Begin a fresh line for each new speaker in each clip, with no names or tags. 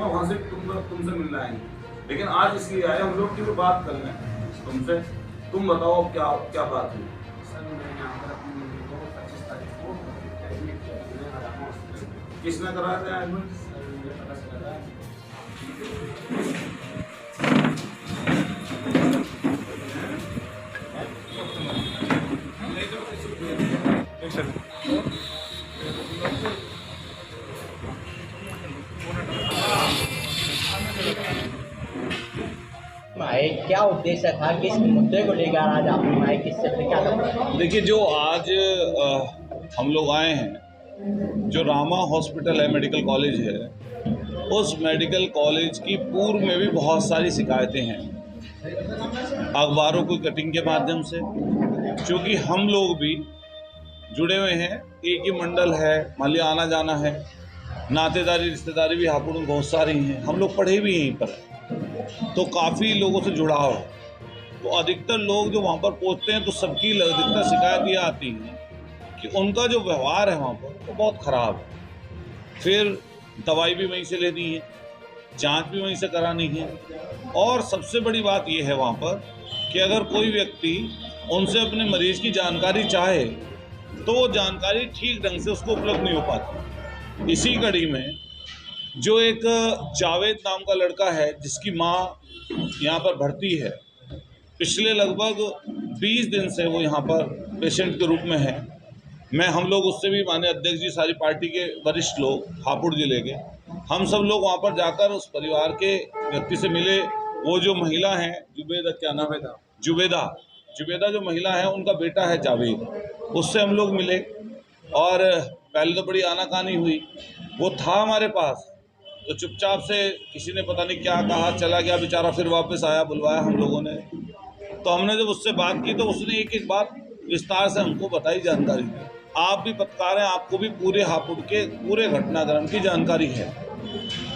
मैं वहां से तुमसे मिलने आएंगे, लेकिन आज इसलिए आए हम लोग की बात कर लें तुमसे। तुम बताओ क्या क्या बात हुई?
सर मैं यहाँ पर अपनी को 25 तारीख को एडमिट किया मैंने हरियाणा हॉस्पिटल में।
किसने कराया था एडमिट?
सर मुझे पता चला था
भाई क्या उद्देश्य था, किस मुद्दे को लेकर आज आपने आए, किससे क्या था?
देखिए, जो आज हम लोग आए हैं, जो रामा हॉस्पिटल है, मेडिकल कॉलेज है, उस मेडिकल कॉलेज की पूर्व में भी बहुत सारी शिकायतें हैं अखबारों की कटिंग के माध्यम से, क्योंकि हम लोग भी जुड़े हुए हैं, एक ही मंडल है, मान लिया आना जाना है, नातेदारी रिश्तेदारी भी हापुड़ में बहुत सारी हैं, हम लोग पढ़े भी यहीं पर, तो काफ़ी लोगों से जुड़ाव है। तो अधिकतर लोग जो वहाँ पर पहुँचते हैं तो सबकी अधिकतर शिकायत ये आती है कि उनका जो व्यवहार है वहाँ पर वो बहुत ख़राब है। फिर दवाई भी वहीं से लेनी है, जांच भी वहीं से करानी है, और सबसे बड़ी बात ये है वहाँ पर कि अगर कोई व्यक्ति उनसे अपने मरीज़ की जानकारी चाहे तो वो जानकारी ठीक ढंग से उसको उपलब्ध नहीं हो पाती। इसी कड़ी में जो एक जावेद नाम का लड़का है जिसकी माँ यहाँ पर भर्ती है, पिछले लगभग 20 दिन से वो यहाँ पर पेशेंट के रूप में है। हम लोग उससे भी, माननीय अध्यक्ष जी, सारी पार्टी के वरिष्ठ लोग हापुड़ जिले के, हम सब लोग वहाँ पर जाकर उस परिवार के व्यक्ति से मिले। वो जो महिला है जुबेदा, क्या नाम है था, जुबेदा जो महिला है, उनका बेटा है जावेद, उससे हम लोग मिले और पहले तो बड़ी आनाकानी हुई। वो था हमारे पास तो चुपचाप से किसी ने पता नहीं क्या कहा, चला गया बेचारा, फिर वापस आया, बुलवाया हम लोगों ने। तो हमने जब उससे बात की तो उसने एक एक बात विस्तार से हमको बताई, जानकारी दी। आप भी पत्रकार हैं, आपको भी पूरे हापुड़ के पूरे घटनाक्रम की जानकारी है।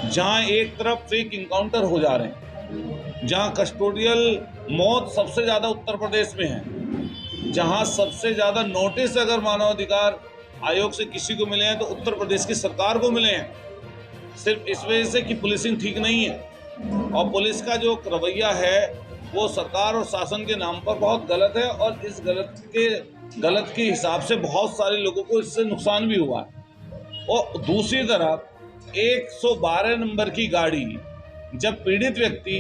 जहां एक तरफ फेक इनकाउंटर हो जा रहे हैं, जहां कस्टोडियल मौत सबसे ज़्यादा उत्तर प्रदेश में है, जहां सबसे ज़्यादा नोटिस अगर मानवाधिकार आयोग से किसी को मिले हैं तो उत्तर प्रदेश की सरकार को मिले हैं, सिर्फ इस वजह से कि पुलिसिंग ठीक नहीं है। और पुलिस का जो रवैया है वो सरकार और शासन के नाम पर बहुत गलत है, और इस गलत के हिसाब से बहुत सारे लोगों को इससे नुकसान भी हुआ है। और दूसरी तरफ 112 नंबर की गाड़ी, जब पीड़ित व्यक्ति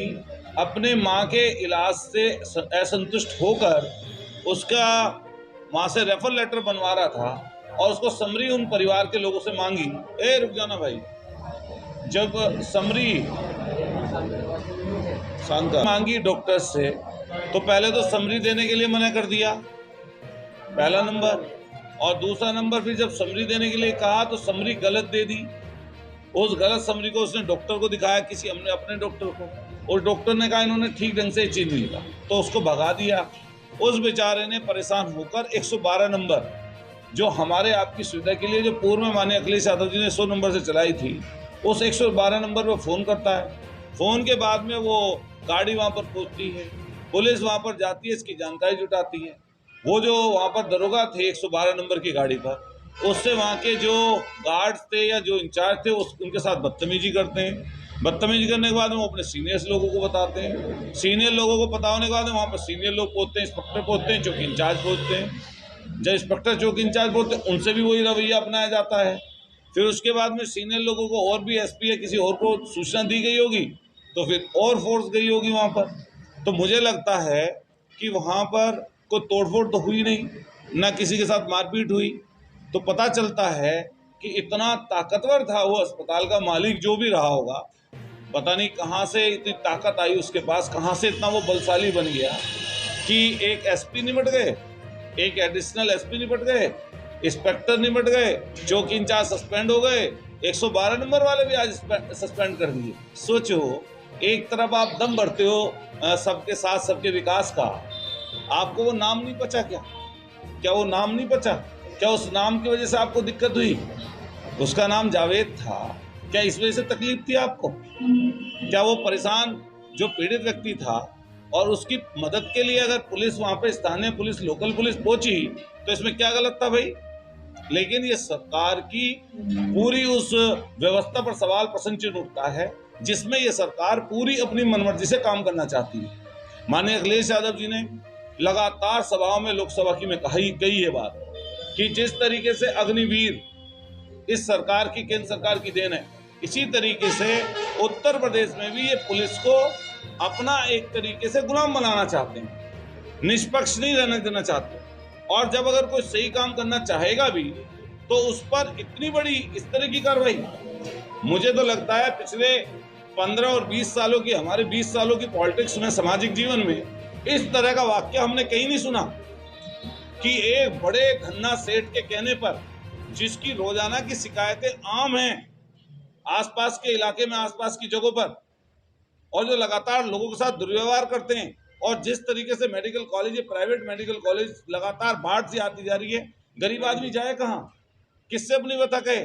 अपने माँ के इलाज से असंतुष्ट होकर उसका वहाँ से रेफर लेटर बनवा रहा था और उसको समरी उन परिवार के लोगों से मांगी, रुक जाना भाई, जब समरी मांगी डॉक्टर से तो पहले तो समरी देने के लिए मना कर दिया, पहला नंबर। और दूसरा नंबर, फिर जब समरी देने के लिए कहा तो समरी गलत दे दी। उस गलत समरी को उसने डॉक्टर को दिखाया, किसी हमने अपने डॉक्टर को, और डॉक्टर ने कहा इन्होंने ठीक ढंग से चीज नहीं लिखा, तो उसको भगा दिया। उस बेचारे ने परेशान होकर 112 नंबर, जो हमारे आपकी सुविधा के लिए जो पूर्व में माननीय अखिलेश यादव जी ने 100 नंबर से चलाई थी, उस 112 नंबर पर फ़ोन करता है। फ़ोन के बाद में वो गाड़ी वहाँ पर पहुँचती है, पुलिस वहाँ पर जाती है, इसकी जानकारी जुटाती है। वो जो वहाँ पर दरोगा थे 112 नंबर की गाड़ी पर, उससे वहाँ के जो गार्ड्स थे या जो इंचार्ज थे उनके साथ बदतमीजी करते हैं। बदतमीजी करने के बाद वो अपने सीनियर्स लोगों को बताते हैं। सीनियर लोगों को पता होने के बाद वहाँ पर सीनियर लोग पहुँचते हैं, इंस्पेक्टर पहुँचते हैं, चौकी इंचार्ज पहुँचते हैं। जब इंस्पेक्टर चौकी इंचार्ज पहुँचते हैं, उनसे भी वही रवैया अपनाया जाता है। फिर उसके बाद में सीनियर लोगों को और भी एसपी या किसी और को सूचना दी गई होगी तो फिर और फोर्स गई होगी वहाँ पर। तो मुझे लगता है कि वहाँ पर कोई तोड़फोड़ तो हुई नहीं, ना किसी के साथ मारपीट हुई। तो पता चलता है कि इतना ताकतवर था वो अस्पताल का मालिक, जो भी रहा होगा, पता नहीं कहाँ से इतनी ताकत आई उसके पास, कहाँ से इतना वो बलशाली बन गया कि एक एसपी निपट गए, एक एडिशनल एसपी निपट गए, इंस्पेक्टर निपट गए, चौकी इंचार्ज सस्पेंड हो गए, 112 नंबर वाले भी आज सस्पेंड कर दिए। सोचो, एक तरफ आप दम भरते हो सबके साथ सबके विकास का, आपको वो नाम नहीं पचा क्या वो नाम नहीं पचा? क्या उस नाम की वजह से आपको दिक्कत हुई? उसका नाम जावेद था, क्या इस वजह से तकलीफ थी आपको? क्या वो परेशान जो पीड़ित व्यक्ति था और उसकी मदद के लिए अगर पुलिस वहाँ पे स्थानीय पुलिस, लोकल पुलिस पहुंची तो इसमें क्या गलत था भाई? लेकिन ये सरकार की पूरी उस व्यवस्था पर सवाल प्रश्न चिन्ह उठता है जिसमें ये सरकार पूरी अपनी मनमर्जी से काम करना चाहती है। माननीय अखिलेश यादव जी ने लगातार सभाओं में लोकसभा की में कही ये बात कि जिस तरीके से अग्निवीर इस सरकार की, केंद्र सरकार की देन है, इसी तरीके से उत्तर प्रदेश में भी ये पुलिस को अपना एक तरीके से गुलाम बनाना चाहते हैं, निष्पक्ष नहीं रहने देना चाहते। और जब अगर कोई सही काम करना चाहेगा भी तो उस पर इतनी बड़ी इस तरह की कार्रवाई, मुझे तो लगता है पिछले 15 और 20 सालों की, हमारे 20 सालों की पॉलिटिक्स में, सामाजिक जीवन में इस तरह का वाक्य हमने कहीं नहीं सुना कि एक बड़े घन्ना सेठ के कहने पर, जिसकी रोजाना की शिकायतें आम हैं आसपास के इलाके में, आसपास की जगहों पर, और जो लगातार लोगों के साथ दुर्व्यवहार करते हैं, और जिस तरीके से medical college, private medical college लगातार बाढ़ से आती जा रही है, गरीब आदमी जाए कहाँ, किससे अपनी बता कहे?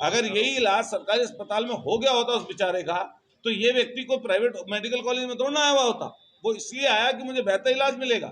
अगर यही इलाज सरकारी अस्पताल में हो गया होता उस बेचारे का, तो ये व्यक्ति को प्राइवेट मेडिकल कॉलेज में थोड़ा आया हुआ होता। वो इसलिए आया कि मुझे बेहतर इलाज मिलेगा।